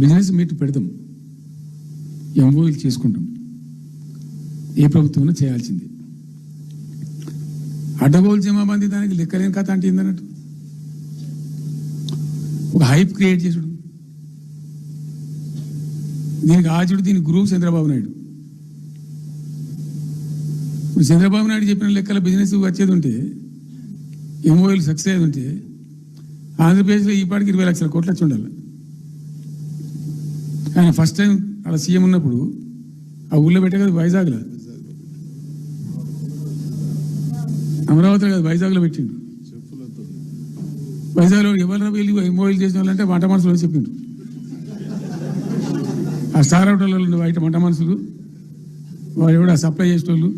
Business meet పెడతాం, ఎంఓయూలు చేసుకుంటాం. ఏ ప్రభుత్వం చేయాల్సింది. అడ్డగోలు జమాబందీ దానికి లెక్కలేని కథ అంటే ఏందన్నట్టు ఒక హైప్ క్రియేట్ చేసుడు. దీనికి ఆచుడు, దీనికి గురువు చంద్రబాబు నాయుడు. ఇప్పుడు చంద్రబాబు నాయుడు చెప్పిన లెక్కల బిజినెస్ వచ్చేది ఉంటే, ఎంఓయూలు సక్సెస్ అయ్యేది ఉంటే ఆంధ్రప్రదేశ్లో ఈ పాటికి 20 లక్షల కోట్లు వచ్చి ఉండాలి. ఆయన ఫస్ట్ టైం అలా సీఎం ఉన్నప్పుడు ఆ ఊళ్ళో పెట్టే కదా వైజాగ్లో, అమరావతిలో కదా వైజాగ్లో పెట్టిండు. వైజాగ్లో ఎవరు వెళ్ళి ఎంఓయూలు చేసిన వాళ్ళంటే వంట మనుషులు చెప్పిండ్రు. ఆ స్టార్ హోటల్లో బయట వంట మనుషులు, వాడు ఎవడు ఆ సప్లై చేసేటోళ్ళు,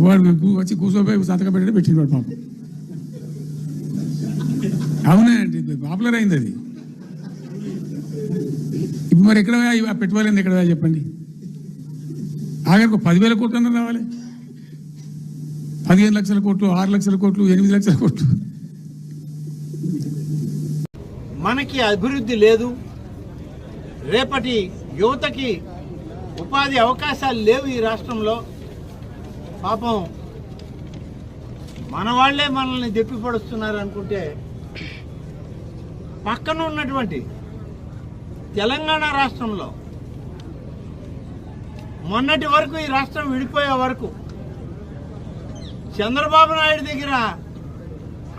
వాడు వచ్చి కూర్చోపోయి సంతకం పెట్టే పెట్టిండు వాడు పాపం. అవునండి, పాపులర్ అయింది అది. ఇప్పుడు మరి ఎక్కడ పెట్టుబడి ఎక్కడ చెప్పండి. ఆఖరికి 10,000 కోట్లు అన్న రావాలి. 15 లక్షల కోట్లు, 6 లక్షల కోట్లు, 8 లక్షల కోట్లు. మనకి అభివృద్ధి లేదు, రేపటి యువతకి ఉపాధి అవకాశాలు లేవు ఈ రాష్ట్రంలో. పాపం మన వాళ్లే మనల్ని దెప్పిపడుస్తున్నారు అనుకుంటే, పక్కన ఉన్నటువంటి తెలంగాణ రాష్ట్రంలో మొన్నటి వరకు, ఈ రాష్ట్రం విడిపోయే వరకు చంద్రబాబు నాయుడు దగ్గర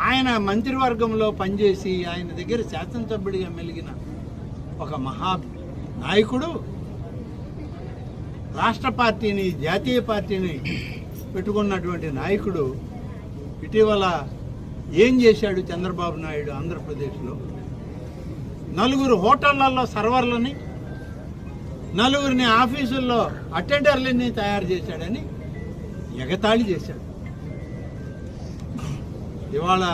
ఆయన మంత్రివర్గంలో పనిచేసి ఆయన దగ్గర శాసనసభ్యుడిగా మెలిగిన ఒక మహా నాయకుడు రాష్ట్ర పార్టీని, జాతీయ పార్టీని పెట్టుకున్నటువంటి నాయకుడు ఇటీవల ఏం చేశాడు చంద్రబాబు నాయుడు? ఆంధ్రప్రదేశ్లో 4 హోటళ్లలో సర్వర్లని, 4 ఆఫీసుల్లో అటెండర్లని తయారు చేశాడని ఎగతాళి చేశాడు. ఇవాళ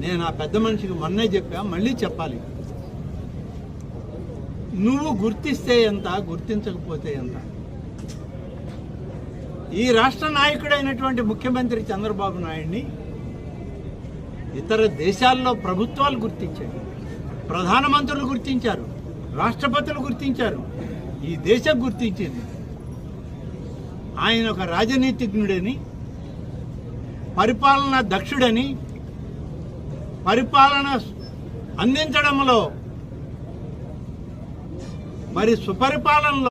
నేను ఆ పెద్ద మనిషికి మొన్నే చెప్పా, మళ్ళీ చెప్పాలి. నువ్వు గుర్తిస్తే ఎంత, గుర్తించకపోతే ఎంత? ఈ రాష్ట్ర నాయకుడైనటువంటి ముఖ్యమంత్రి చంద్రబాబు నాయుడిని ఇతర దేశాల్లో ప్రభుత్వాలు గుర్తించాయి, ప్రధానమంత్రులు గుర్తించారు, రాష్ట్రపతులు గుర్తించారు, ఈ దేశం గుర్తించింది. ఆయన ఒక రాజనీతిజ్ఞుడని, పరిపాలన దక్షుడని, పరిపాలన అందించడంలో మరి సుపరిపాలనలో